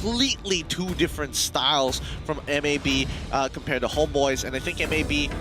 completely two different styles from MAB compared to Homebois, and I think MAB,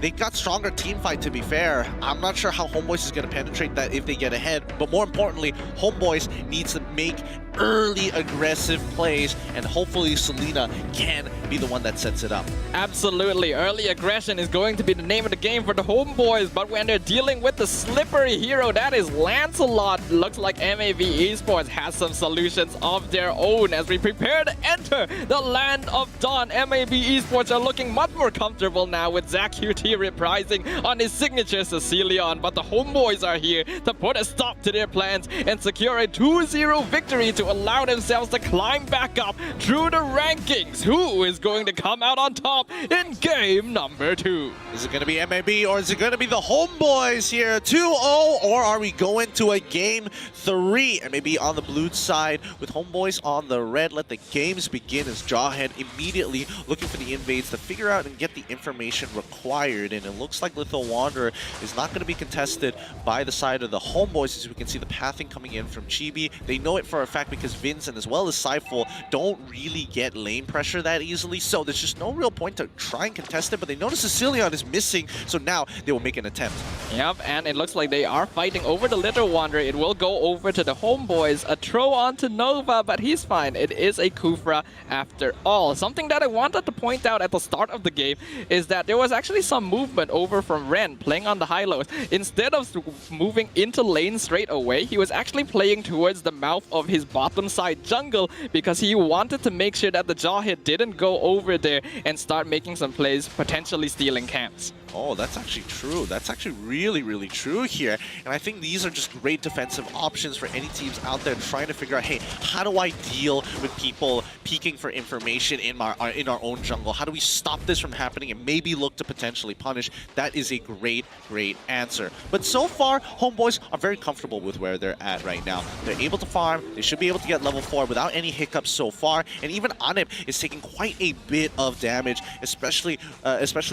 they got stronger team fight, to be fair. I'm not sure how Homebois is going to penetrate that if they get ahead, but more importantly, Homebois needs to make early aggressive plays, and hopefully Selena can be the one that sets it up. Absolutely. Early aggression is going to be the name of the game for the Homebois, but when they're dealing with the slippery hero that is Lancelot, looks like MAB Esports has some solutions of their own as we prepare to enter the land of Dawn. MAB Esports are looking much more comfortable now with Zach QT reprising on his signature Cecilion, but the Homebois are here to put a stop to their plans and secure a 2-0 victory to allow themselves to climb back up through the rankings. Who is going to come out on top in game number 2? Is it going to be MAB or is it going to be the Homebois here? 2-0, or are we going to a game 3? MAB on the blue side with Homebois on the red. Let the games begin as Jawhead immediately looking for the invades to figure out and get the information required. And it looks like Lethal Wanderer is not going to be contested by the side of the Homebois, as we can see the pathing coming in from Chibi. They know it for a fact because Vincent as well as Seifel don't really get lane pressure that easily, so there's just no real point to try and contest it, but they notice Cecilion is missing, so now they will make an attempt. Yep, and it looks like they are fighting over the Little Wanderer. It will go over to the Homebois. A throw onto Nova, but he's fine. It is a Kufra after all. Something that I wanted to point out at the start of the game is that there was actually some movement over from Ren playing on the high-lows. Instead of moving into lane straight away, he was actually playing towards the mouth of his bottom side jungle because he wanted to make sure that the Jawhead didn't go over there and start making some plays, potentially stealing camps. Oh, that's actually true. That's actually really, really true here. And I think these are just great defensive options for any teams out there trying to figure out, hey, how do I deal with people peeking for information in our own jungle? How do we stop this from happening and maybe look to potentially punish? That is a great, great answer. But so far, Homebois are very comfortable with where they're at right now. They're able to farm. They should be able to get level 4 without any hiccups so far. And even Anip is taking quite a bit of damage, especially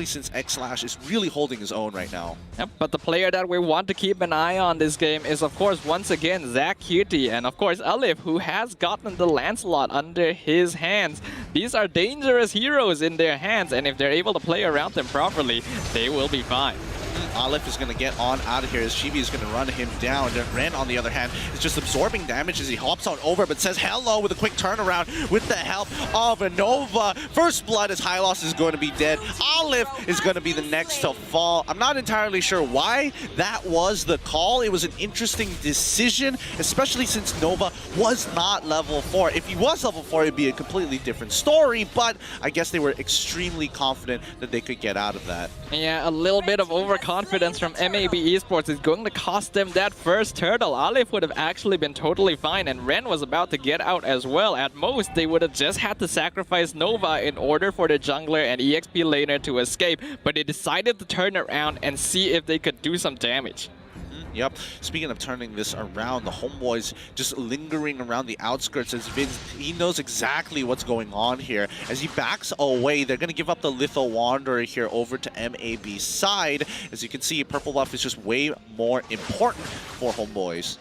since X-Slash is really holding his own right now. Yep, but the player that we want to keep an eye on this game is, of course, once again, Zach Cutie, and of course, Alif, who has gotten the Lancelot under his hands. These are dangerous heroes in their hands, and if they're able to play around them properly, they will be fine. Aleph is going to get on out of here as Chibi is going to run him down. Ren, on the other hand, is just absorbing damage as he hops on over, but says hello with a quick turnaround with the help of a Nova. First blood as Hylos is going to be dead. Aleph is going to be the next to fall. I'm not entirely sure why that was the call. It was an interesting decision, especially since Nova was not level 4. If he was level 4, it'd be a completely different story, but I guess they were extremely confident that they could get out of that. Yeah, a little bit of overconfidence from MAB Esports is going to cost them that first turtle. Aleph would have actually been totally fine, and Ren was about to get out as well. At most, they would have just had to sacrifice Nova in order for the jungler and EXP laner to escape, but they decided to turn around and see if they could do some damage. Yep. Speaking of turning this around, the Homebois just lingering around the outskirts as Vince, he knows exactly what's going on here. As he backs away, they're going to give up the Lethal Wanderer here over to MAB's side. As you can see, purple buff is just way more important for Homebois.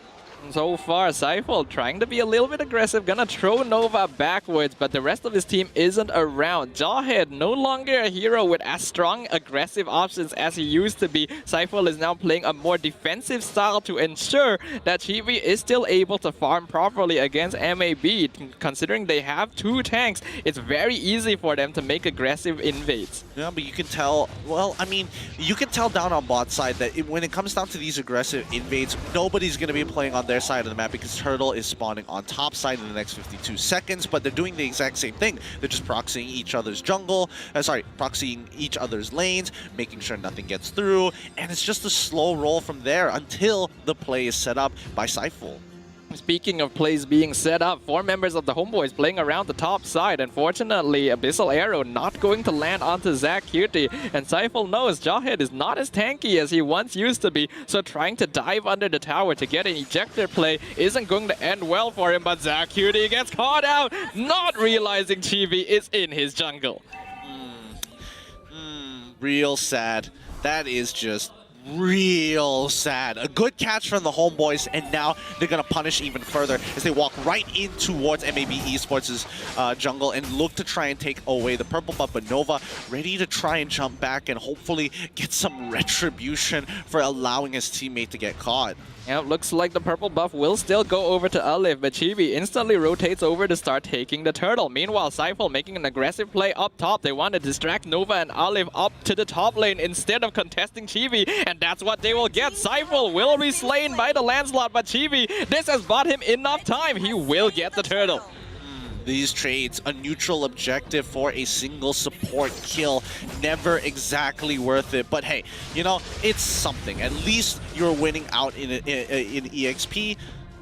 So far, Seifel trying to be a little bit aggressive, gonna throw Nova backwards, but the rest of his team isn't around. Jawhead no longer a hero with as strong aggressive options as he used to be. Seifel is now playing a more defensive style to ensure that Chibi is still able to farm properly against MAB. Considering they have 2 tanks, it's very easy for them to make aggressive invades. Yeah, but you can tell, well, I mean, you can tell down on bot side that when it comes down to these aggressive invades, nobody's going to be playing on their side of the map because Turtle is spawning on top side in the next 52 seconds, but they're doing the exact same thing. They're just proxying each other's jungle, proxying each other's lanes, making sure nothing gets through, and it's just a slow roll from there until the play is set up by Seifel. Speaking of plays being set up, 4 members of the Homebois playing around the top side. Unfortunately, Abyssal Arrow not going to land onto Zach Cutie. And Seifel knows Jawhead is not as tanky as he once used to be, so trying to dive under the tower to get an ejector play isn't going to end well for him. But Zach Cutie gets caught out, not realizing Chibi is in his jungle. Real sad. That is just real sad. A good catch from the Homeboys, and now they're going to punish even further as they walk right in towards MAB Esports' jungle and look to try and take away the purple buff. But Nova ready to try and jump back and hopefully get some retribution for allowing his teammate to get caught. Yeah, looks like the purple buff will still go over to Alif, but Chibi instantly rotates over to start taking the turtle. Meanwhile, Seifel making an aggressive play up top. They want to distract Nova and Alif up to the top lane instead of contesting Chibi, and that's what they will get. Seifel will be slain by the Lancelot, but Chibi, this has bought him enough time. He will get the turtle. These trades, a neutral objective for a single support kill, never exactly worth it. But hey, you know, it's something. At least you're winning out in EXP.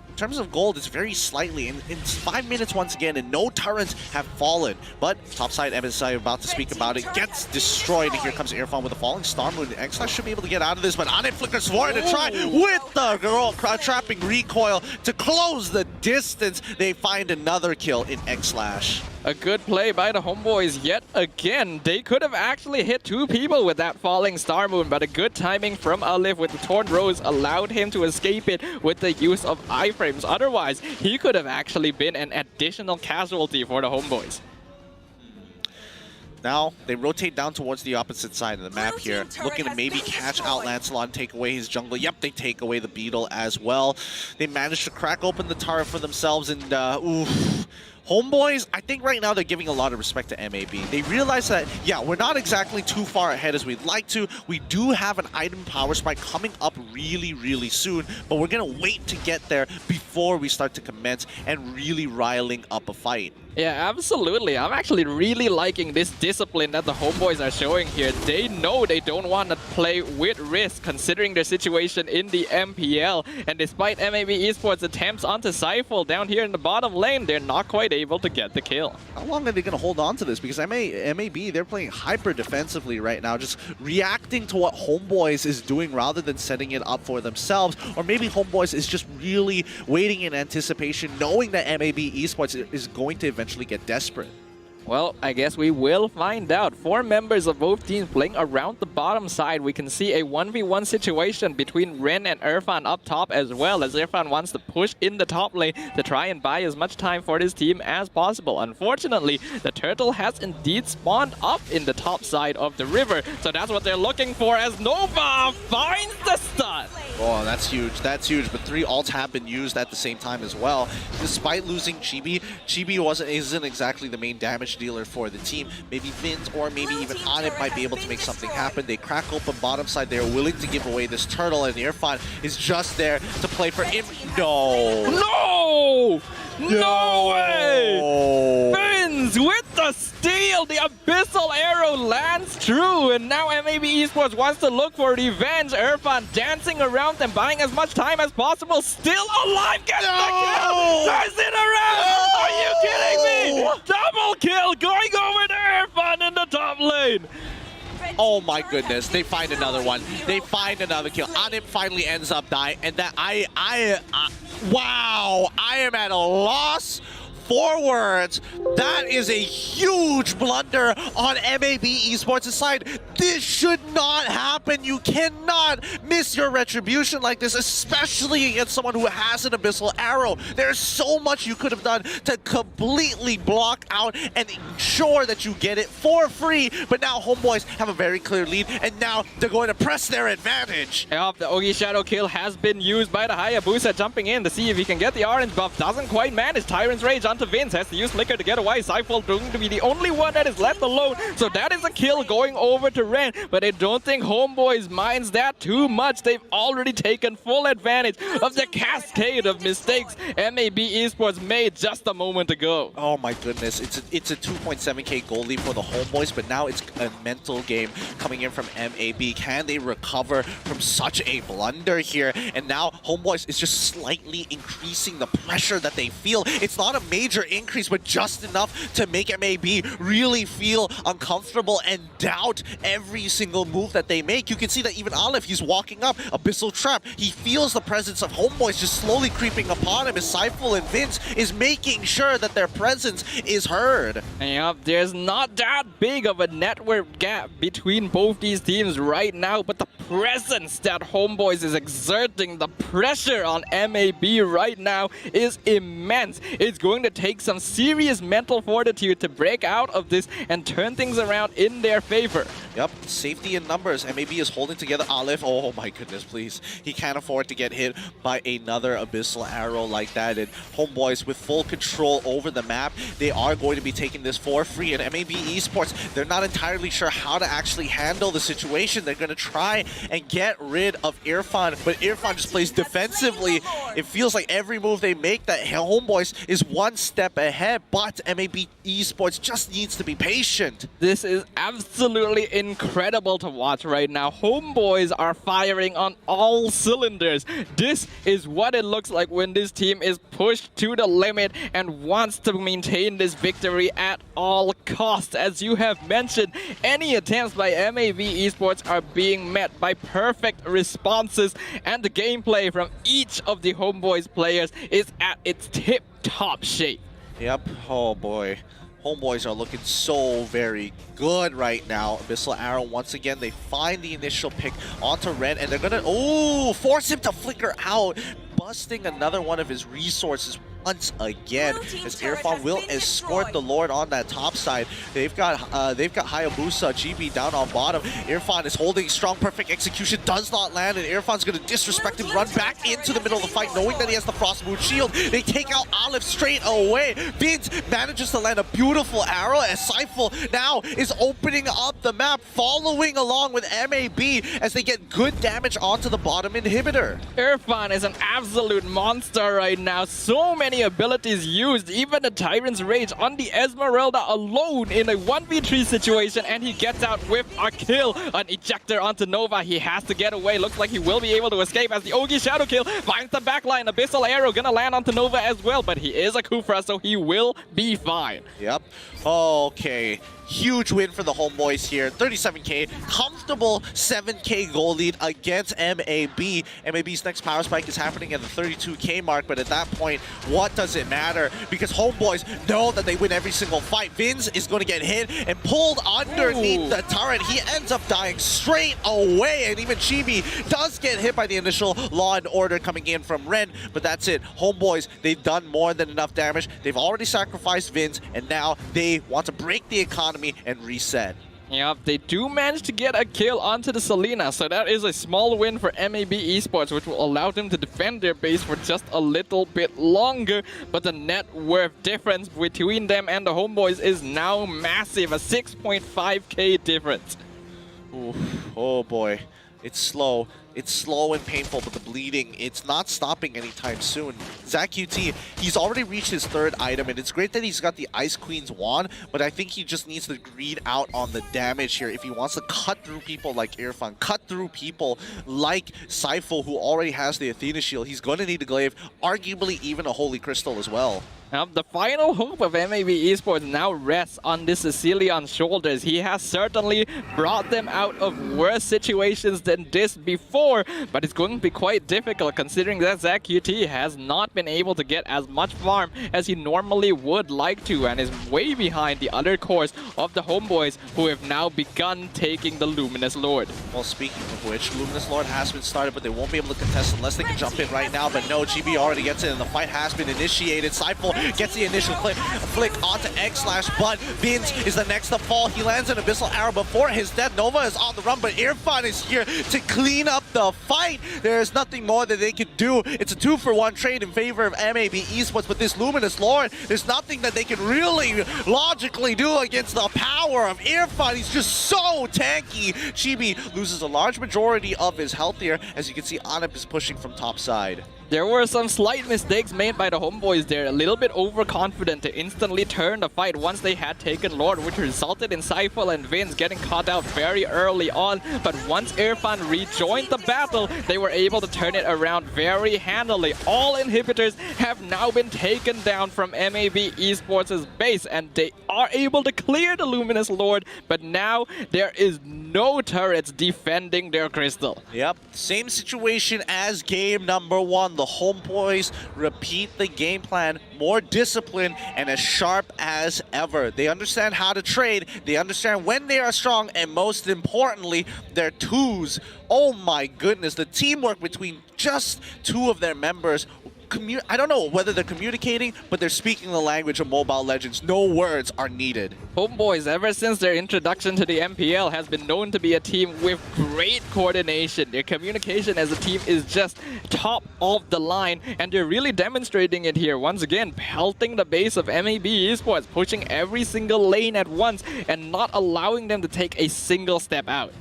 In terms of gold, it's very slightly. In 5 minutes once again, and no turrets have fallen. But topside, MSI about to speak about it, gets destroyed. And here comes Irfan with a falling star moon. Xlash should be able to get out of this, but Ane flickers forward to try with the girl trapping recoil to close the distance. They find another kill in Xlash. A good play by the Homeboys yet again. They could have actually hit 2 people with that falling star moon, but a good timing from Alif with the Torn Rose allowed him to escape it with the use of iframes. Otherwise, he could have actually been an additional casualty for the Homeboys. Now, they rotate down towards the opposite side of the map here, looking to maybe catch out Lancelot and take away his jungle. Yep, they take away the Beetle as well. They managed to crack open the turret for themselves, and oof. Homeboys, I think right now they're giving a lot of respect to MAB. They realize that, yeah, we're not exactly too far ahead as we'd like to. We do have an item power spike coming up really, really soon, but we're going to wait to get there before we start to commence and really riling up a fight. Yeah, absolutely. I'm actually really liking this discipline that the Homeboys are showing here. They know they don't want to play with risk considering their situation in the MPL. And despite MAB Esports' attempts onto Seifel down here in the bottom lane, they're not quite able to get the kill. How long are they going to hold on to this? Because MAB, they're playing hyper defensively right now, just reacting to what Homeboys is doing rather than setting it up for themselves. Or maybe Homeboys is just really waiting in anticipation, knowing that MAB Esports is going to eventually get desperate. Well, I guess we will find out. 4 members of both teams playing around the bottom side. We can see a 1v1 situation between Ren and Irfan up top, as well as Irfan wants to push in the top lane to try and buy as much time for his team as possible. Unfortunately, the turtle has indeed spawned up in the top side of the river, so that's what they're looking for as Nova finds the stun. Oh, that's huge. That's huge. But 3 ults have been used at the same time as well. Despite losing Chibi, isn't exactly the main damage dealer for the team. Maybe Vince or maybe even Anip might be able to make something happen. They crack open bottom side. They are willing to give away this turtle, and Irfan is just there to play for him. No! No! No way! Vince with the steal! The abyssal arrow lands true, and now MAB Esports wants to look for revenge. Irfan dancing around and buying as much time as possible. Still alive! Gets the kill! Turns it around! Are you kidding me? Double kill going over to Irfan in the top lane! Oh my goodness, they find another one. They find another kill. Anip finally ends up dying, and that wow, I am at a loss for words. That is a huge blunder on MAB Esports' side. This should not happen. You cannot miss your retribution like this, especially against someone who has an abyssal arrow. There's so much you could have done to completely block out and ensure that you get it for free. But now Homeboys have a very clear lead, and now they're going to press their advantage. Yep, the Ogi Shadow kill has been used by the Hayabusa, jumping in to see if he can get the orange buff. Doesn't quite manage. Tyrant's Rage onto Vince, has to use Flicker to get away. Seifel going to be the only one that is left alone, so that is a kill going over to Ren, but I don't think Homeboys minds that too much. They've already taken full advantage of the cascade of mistakes MAB Esports made just a moment ago. Oh my goodness, it's a 2.7k goal lead for the Homeboys, but now it's a mental game coming in from MAB. Can they recover from such a blunder here? And now Homeboys is just slightly increasing the pressure that they feel. It's not a major increase, but just enough to make MAB really feel uncomfortable and doubt every single move that they make. You can see that even Aleph, he's walking up, Abyssal Trap. He feels the presence of Homeboys just slowly creeping upon him as Seifel and Vince is making sure that their presence is heard. Yep, there's not that big of a network gap between both these teams right now, but the presence that Homebois is exerting, the pressure on MAB right now is immense. It's going to take some serious mental fortitude to break out of this and turn things around in their favor. Yep, safety in numbers. MAB is holding together Aleph. Oh my goodness, please. He can't afford to get hit by another Abyssal Arrow like that. And Homebois with full control over the map. They are going to be taking this for free. And MAB Esports, they're not entirely sure how to actually handle the situation. They're going to try and get rid of Irfan, but Irfan just plays defensively. It feels like every move they make that Homebois is one step ahead, but MAB Esports just needs to be patient. This is absolutely incredible to watch right now. Homebois are firing on all cylinders. This is what it looks like when this team is pushed to the limit and wants to maintain this victory at all costs. As you have mentioned, any attempts by MAB Esports are being met by perfect responses, and the gameplay from each of the Homebois players is at its tip-top shape. Yep, oh boy. Homebois are looking so very good right now. Abyssal Arrow, once again, they find the initial pick onto Ren, and they're gonna, force him to flicker out, busting another one of his resources once again, as Irfan will escort the Lord on that top side. They've got Hayabusa, GB down on bottom. Irfan is holding strong, perfect execution, does not land, and Irfan's gonna disrespect him, run back into the middle of the fight, knowing that he has the Frost Moon Shield. They take out Aleph straight away. Vince manages to land a beautiful arrow, as Seifel now is opening up the map, following along with MAB as they get good damage onto the bottom inhibitor. Irfan is an absolute monster right now. So many abilities used, even the Tyrant's Rage on the Esmeralda alone in a 1v3 situation, and he gets out with a kill. An ejector onto Nova. He has to get away. Looks like he will be able to escape as the Ogi Shadow Kill finds the backline. Abyssal Arrow gonna land onto Nova as well, but he is a Kufra, so he will be fine. Yep. Okay. Huge win for the Homebois here. 37k, comfortable 7k goal lead against MAB. MAB's next power spike is happening at the 32k mark, but at that point, what does it matter? Because Homebois know that they win every single fight. Vince is going to get hit and pulled underneath the turret. He ends up dying straight away, and even Chibi does get hit by the initial Law and Order coming in from Ren, but that's it. Homebois, they've done more than enough damage. They've already sacrificed Vince, and now they want to break the economy and reset. Yep, they do manage to get a kill onto the Selena, so that is a small win for MAB Esports, which will allow them to defend their base for just a little bit longer. But the net worth difference between them and the Homebois is now massive, a 6.5k difference. Oof, oh boy. It's slow. It's slow and painful, but the bleeding, it's not stopping anytime soon. ZachQT, he's already reached his third item, and it's great that he's got the Ice Queen's wand, but I think he just needs to greed out on the damage here if he wants to cut through people like Irfan, cut through people like Seifel, who already has the Athena Shield. He's going to need a glaive, arguably even a Holy Crystal as well. The final hope of MAB Esports now rests on this Sicilian's shoulders. He has certainly brought them out of worse situations than this before, but it's going to be quite difficult considering that ZachQT has not been able to get as much farm as he normally would like to, and is way behind the other cores of the Homebois, who have now begun taking the Luminous Lord. Well, speaking of which, Luminous Lord has been started, but they won't be able to contest unless they can jump in right now, but no, GB already gets in, and the fight has been initiated. Seifel gets the initial flick onto X-Slash, but Vince is the next to fall. He lands an Abyssal Arrow before his death. Nova is on the run, but Irfan is here to clean up the fight. There's nothing more that they can do. It's a 2-for-1 trade in favor of MAB Esports, but this Luminous Lord, there's nothing that they can really logically do against the power of Irfan. He's just so tanky. Chibi loses a large majority of his health here. As you can see, Anip is pushing from top side. There were some slight mistakes made by the Homebois there, a little bit overconfident to instantly turn the fight once they had taken Lord, which resulted in Seifel and Vince getting caught out very early on. But once Irfan rejoined the battle, they were able to turn it around very handily. All inhibitors have now been taken down from MAB Esports' base, and they are able to clear the Luminous Luminous Lord, but now there is no turrets defending their crystal. Yep, same situation as game number 1. The Homeboys repeat the game plan, more disciplined and as sharp as ever. They understand how to trade, they understand when they are strong, and most importantly, their twos. Oh my goodness, the teamwork between just 2 of their members. I don't know whether they're communicating, but they're speaking the language of Mobile Legends. No words are needed. Homeboys, ever since their introduction to the MPL, has been known to be a team with great coordination. Their communication as a team is just top of the line, and they're really demonstrating it here. Once again, pelting the base of MAB Esports, pushing every single lane at once, and not allowing them to take a single step out.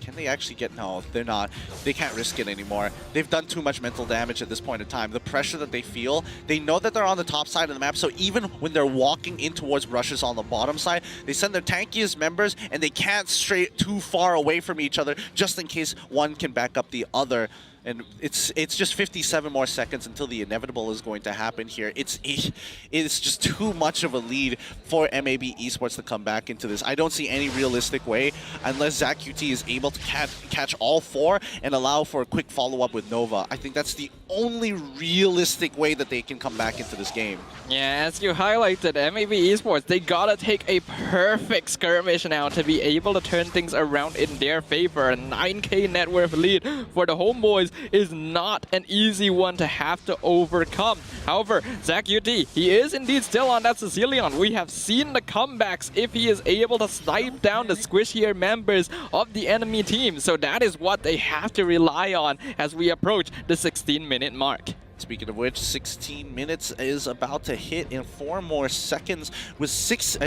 Can they actually get... No, they're not. They can't risk it anymore. They've done too much mental damage at this point in time. The pressure that they feel, they know that they're on the top side of the map, so even when they're walking in towards rushes on the bottom side, they send their tankiest members, and they can't stray too far away from each other, just in case one can back up the other. And it's just 57 more seconds until the inevitable is going to happen here. It's just too much of a lead for MAB Esports to come back into this. I don't see any realistic way unless ZachQT is able to catch all 4 and allow for a quick follow-up with Nova. I think that's the only realistic way that they can come back into this game. Yeah, as you highlighted, MAB Esports, they gotta take a perfect skirmish now to be able to turn things around in their favor. A 9k net worth lead for the Homeboys is not an easy one to have to overcome. However, ZachQT, he is indeed still on that Sicilian. We have seen the comebacks if he is able to snipe down the squishier members of the enemy team. So that is what they have to rely on as we approach the 16-minute mark. Speaking of which, 16 minutes is about to hit in 4 more seconds with 6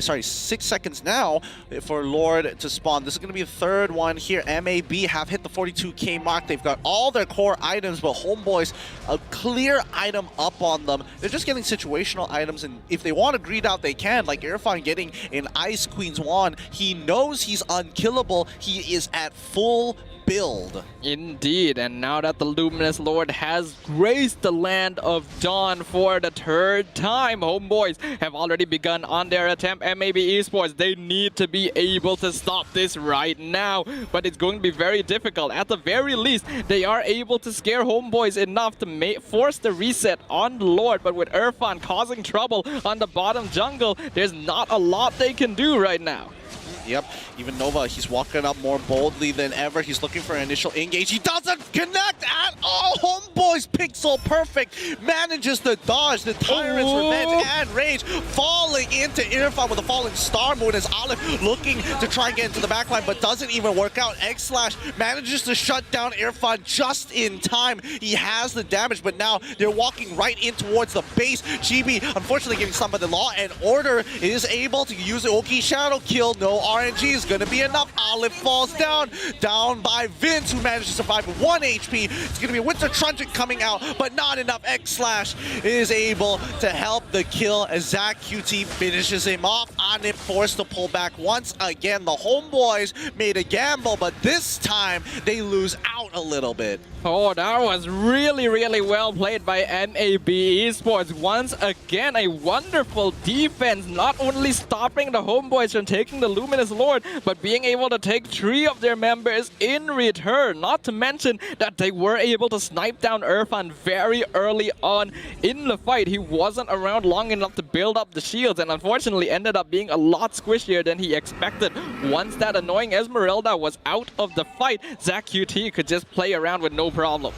seconds now for Lord to spawn. This is going to be the 3rd one here. MAB have hit the 42k mark. They've got all their core items, but Homeboys, a clear item up on them. They're just getting situational items, and if they want to greed out, they can. Like Irfan getting an Ice Queen's wand. He knows he's unkillable. He is at full build. Indeed, and now that the Luminous Lord has graced the land of Dawn for the 3rd time, Homeboys have already begun on their attempt. MAB Esports, they need to be able to stop this right now, but it's going to be very difficult. At the very least, they are able to scare Homeboys enough to force the reset on the Lord, but with Irfan causing trouble on the bottom jungle, there's not a lot they can do right now. Yep, even Nova, he's walking up more boldly than ever. He's looking for an initial engage. He doesn't connect at all. Homeboys pixel perfect. Manages to dodge the Tyrant's Revenge and Rage. Falling into Irfan with a falling star moon as Aleph looking to try and get into the backline, but doesn't even work out. X-Slash manages to shut down Irfan just in time. He has the damage, but now they're walking right in towards the base. Chibi, unfortunately, getting stunned by the Law and Order, is able to use the Oki Shadow kill. No RNG is going to be enough. Olive falls down by Vince, who managed to survive with 1 HP. It's going to be a Winter Truncheon coming out, but not enough. X-Slash is able to help the kill as ZachQT finishes him off. Anip forced to pull back once again. The Homeboys made a gamble, but this time they lose out a little bit. Oh, that was really, really well played by MAB Esports. Once again, a wonderful defense, not only stopping the Homeboys from taking the Luminous Lord, but being able to take 3 of their members in return. Not to mention that they were able to snipe down Irfan very early on in the fight. He wasn't around long enough to build up the shields, and unfortunately ended up being a lot squishier than he expected. Once that annoying Esmeralda was out of the fight, ZachQT could just play around with no problem.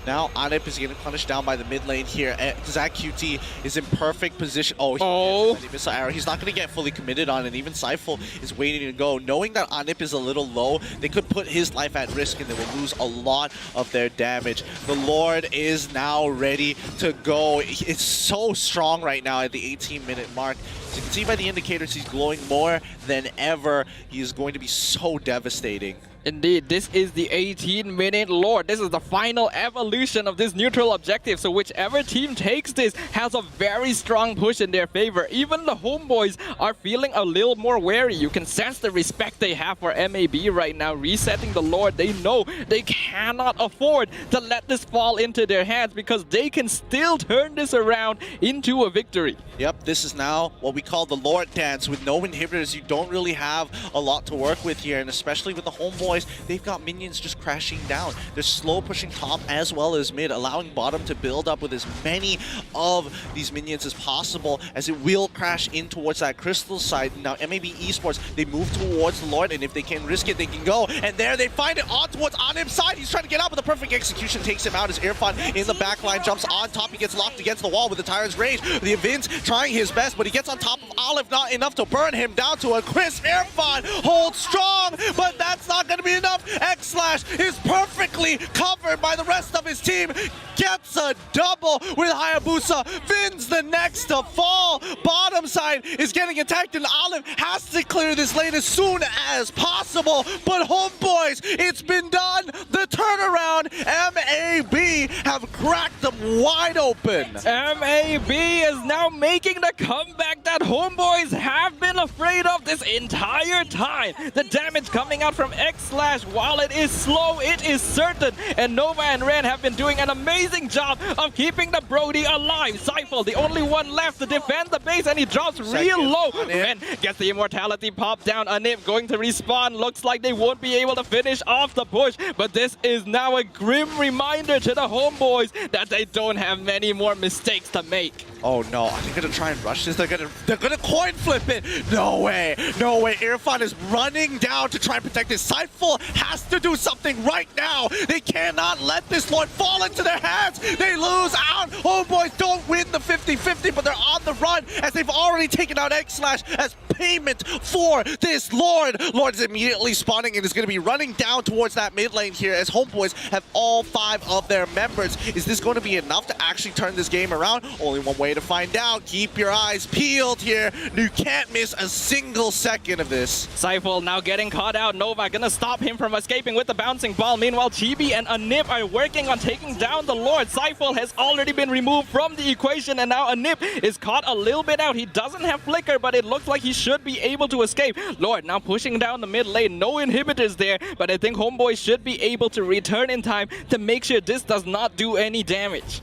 Now Anip is getting punished down by the mid lane here. ZachQT is in perfect position. He missed an arrow. He's not going to get fully committed on it. Even Seifel is waiting to go. Knowing that Anip is a little low, they could put his life at risk and they will lose a lot of their damage. The Lord is now ready to go. It's so strong right now at the 18-minute mark. As you can see by the indicators, he's glowing more than ever. He is going to be so devastating. Indeed, this is the 18-minute Lord. This is the final evolution of this neutral objective. So whichever team takes this has a very strong push in their favor. Even the Homeboys are feeling a little more wary. You can sense the respect they have for MAB right now. Resetting the Lord, they know they cannot afford to let this fall into their hands because they can still turn this around into a victory. Yep, this is now what we call the Lord Dance. With no inhibitors, you don't really have a lot to work with here, and especially with the Homeboys, they've got minions just crashing down. They're slow pushing top as well as mid, allowing bottom to build up with as many of these minions as possible, as it will crash in towards that crystal side. Now MAB Esports, they move towards the Lord, and if they can risk it, they can go. And there they find it on towards Anim's side. He's trying to get out, but the perfect execution takes him out as Irfan in the back line jumps on top. He gets locked against the wall with the Tyrant's Rage. The Vince trying his best, but he gets on top of Olive, not enough to burn him down to a crisp. Irfan holds strong, but that's not going to be enough. X-Slash is perfectly covered by the rest of his team. Gets a double with Hayabusa. Vin's the next to fall. Bottom side is getting attacked, and Olive has to clear this lane as soon as possible. But Homeboys, it's been done. The turnaround. MAB have cracked them wide open. MAB is now making the comeback that Homeboys have been afraid of this entire time. The damage coming out from X-Slash, while it is slow, it is certain. And Nova and Ren have been doing an amazing job of keeping the Brody alive. Seifel, the only one left to defend the base, and he drops real low. Ren gets the immortality pop down. Anip going to respawn. Looks like they won't be able to finish off the push, but this is now a grim reminder to the Homeboys that they don't have many more mistakes to make. Oh no, are they gonna try and rush this? They're gonna coin flip it. No way, no way. Irfan is running down to try and protect this. Seifel has to do something right now. They cannot let this Lord fall into their hands. They lose out. Homeboys don't win the 50-50, but they're on the run as they've already taken out X-Slash as payment for this Lord. Lord is immediately spawning and is gonna be running down towards that mid lane here as Homeboys have all 5 of their members. Is this going to be enough to actually turn this game around? Only one way to find out. Keep your eyes peeled here. You can't miss a single second of this. Seifel now getting caught out. Nova gonna stop him from escaping with the bouncing ball. Meanwhile, Chibi and Anip are working on taking down the Lord. Seifel has already been removed from the equation, and now Anip is caught a little bit out. He doesn't have flicker, but it looks like he should be able to escape. Lord now pushing down the mid lane. No inhibitors there, but I think Homeboy should be able to return in time to make sure this does not do any damage.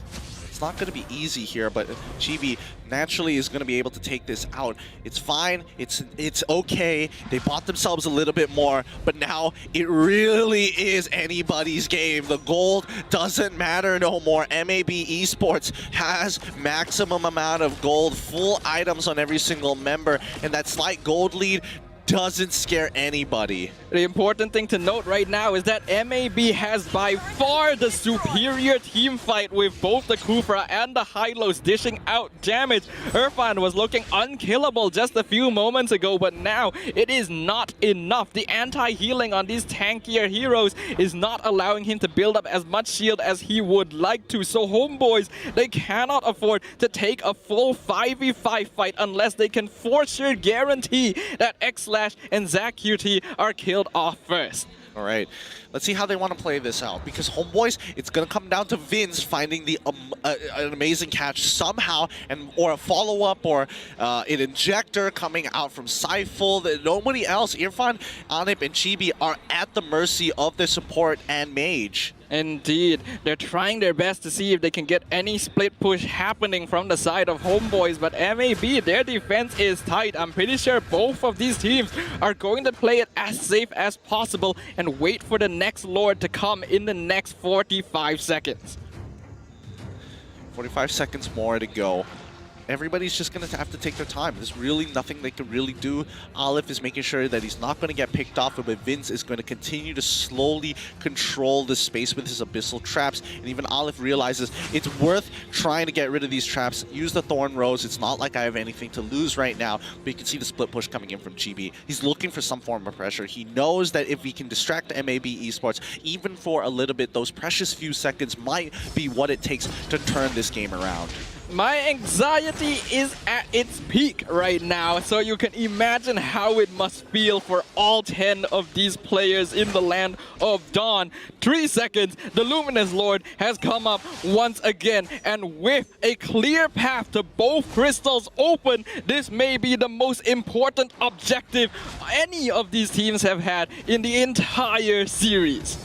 It's not going to be easy here, but Chibi naturally is going to be able to take this out. It's fine. It's okay. They bought themselves a little bit more, but now it really is anybody's game. The gold doesn't matter no more. MAB Esports has maximum amount of gold, full items on every single member, and that slight gold lead doesn't scare anybody. The important thing to note right now is that MAB has by far the superior team fight, with both the Kufra and the Hylos dishing out damage. Irfan was looking unkillable just a few moments ago, but now it is not enough. The anti-healing on these tankier heroes is not allowing him to build up as much shield as he would like to. So Homeboys, they cannot afford to take a full 5v5 fight unless they can for sure guarantee that X-Slash and ZachQT are killed off first. All right, let's see how they want to play this out, because Homeboys, it's going to come down to Vince finding the an amazing catch somehow, or a follow-up, or an injector coming out from Seifel. Nobody else, Irfan, Anip, and Chibi, are at the mercy of their support and mage. Indeed, they're trying their best to see if they can get any split push happening from the side of Homeboys, but MAB, their defense is tight. I'm pretty sure both of these teams are going to play it as safe as possible and wait for the next Lord to come in the next 45 seconds. 45 seconds more to go. Everybody's just going to have to take their time. There's really nothing they can really do. Olive is making sure that he's not going to get picked off, but Vince is going to continue to slowly control the space with his abyssal traps. And even Olive realizes it's worth trying to get rid of these traps. Use the Thorn Rose. It's not like I have anything to lose right now, but you can see the split push coming in from Chibi. He's looking for some form of pressure. He knows that if he can distract MAB Esports, even for a little bit, those precious few seconds might be what it takes to turn this game around. My anxiety is at its peak right now, so you can imagine how it must feel for all 10 of these players in the land of Dawn. 3 seconds, the Luminous Lord has come up once again, and with a clear path to both crystals open, this may be the most important objective any of these teams have had in the entire series.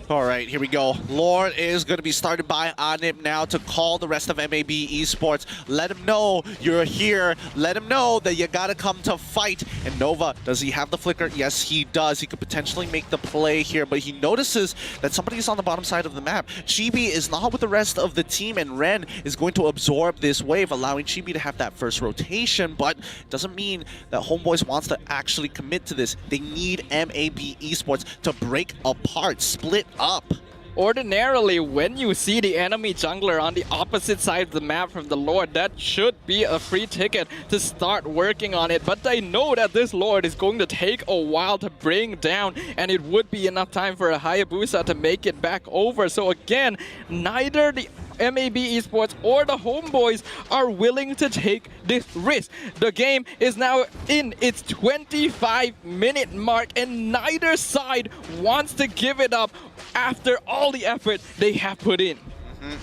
All right, here we go. Lord is going to be started by Anip now to call the rest of MAB Esports. Let him know you're here. Let him know that you got to come to fight. And Nova, does he have the flicker? Yes, he does. He could potentially make the play here, but he notices that somebody is on the bottom side of the map. Chibi is not with the rest of the team, and Ren is going to absorb this wave, allowing Chibi to have that first rotation, but it doesn't mean that Homebois wants to actually commit to this. They need MAB Esports to break apart, split up. Ordinarily, when you see the enemy jungler on the opposite side of the map from the Lord, that should be a free ticket to start working on it. But they know that this Lord is going to take a while to bring down, and it would be enough time for a Hayabusa to make it back over. So again, neither the MAB Esports or the Homebois are willing to take this risk. The game is now in its 25-minute mark, and neither side wants to give it up after all the effort they have put in.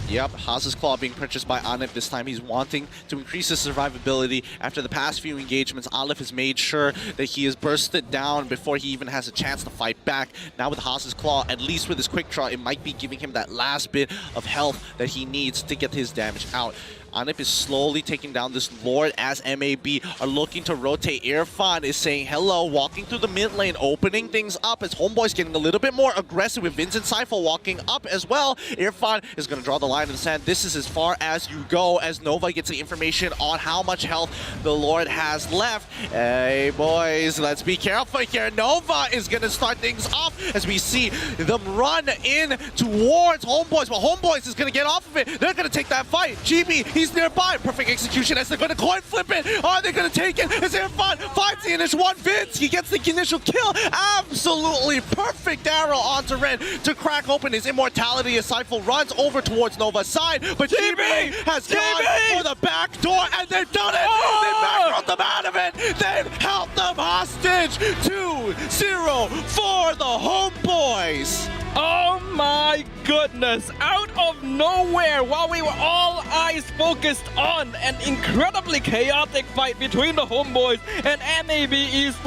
Yep, Haas's Claw being purchased by Anip this time. He's wanting to increase his survivability. After the past few engagements, Aleph has made sure that he is bursted down before he even has a chance to fight back. Now with Haas's Claw, at least with his quick draw, it might be giving him that last bit of health that he needs to get his damage out. Anip is slowly taking down this Lord as MAB are looking to rotate. Irfan is saying hello, walking through the mid lane, opening things up as Homeboy's getting a little bit more aggressive with Vincent Seifel walking up as well. Irfan is going to draw the line in the sand. This is as far as you go as Nova gets the information on how much health the Lord has left. Hey boys, let's be careful here. Nova is going to start things off as we see them run in towards Homebois, but Homebois is going to get off of it. They're going to take that fight. GB, he's nearby. Perfect execution as they're going to coin flip it. Are they going to take it? As Irfan finds the initial one. Vince, he gets the initial kill. Absolutely perfect arrow onto Ren to crack open his immortality as Seifel runs over towards Nova's side. But GB has gone for the back door, and they've done it. They've macroed them out of it. They've held them hostage. 2-0 for the Homebois. Oh my goodness, out of nowhere, while we were all eyes focused on an incredibly chaotic fight between the Homebois and MAB Esports.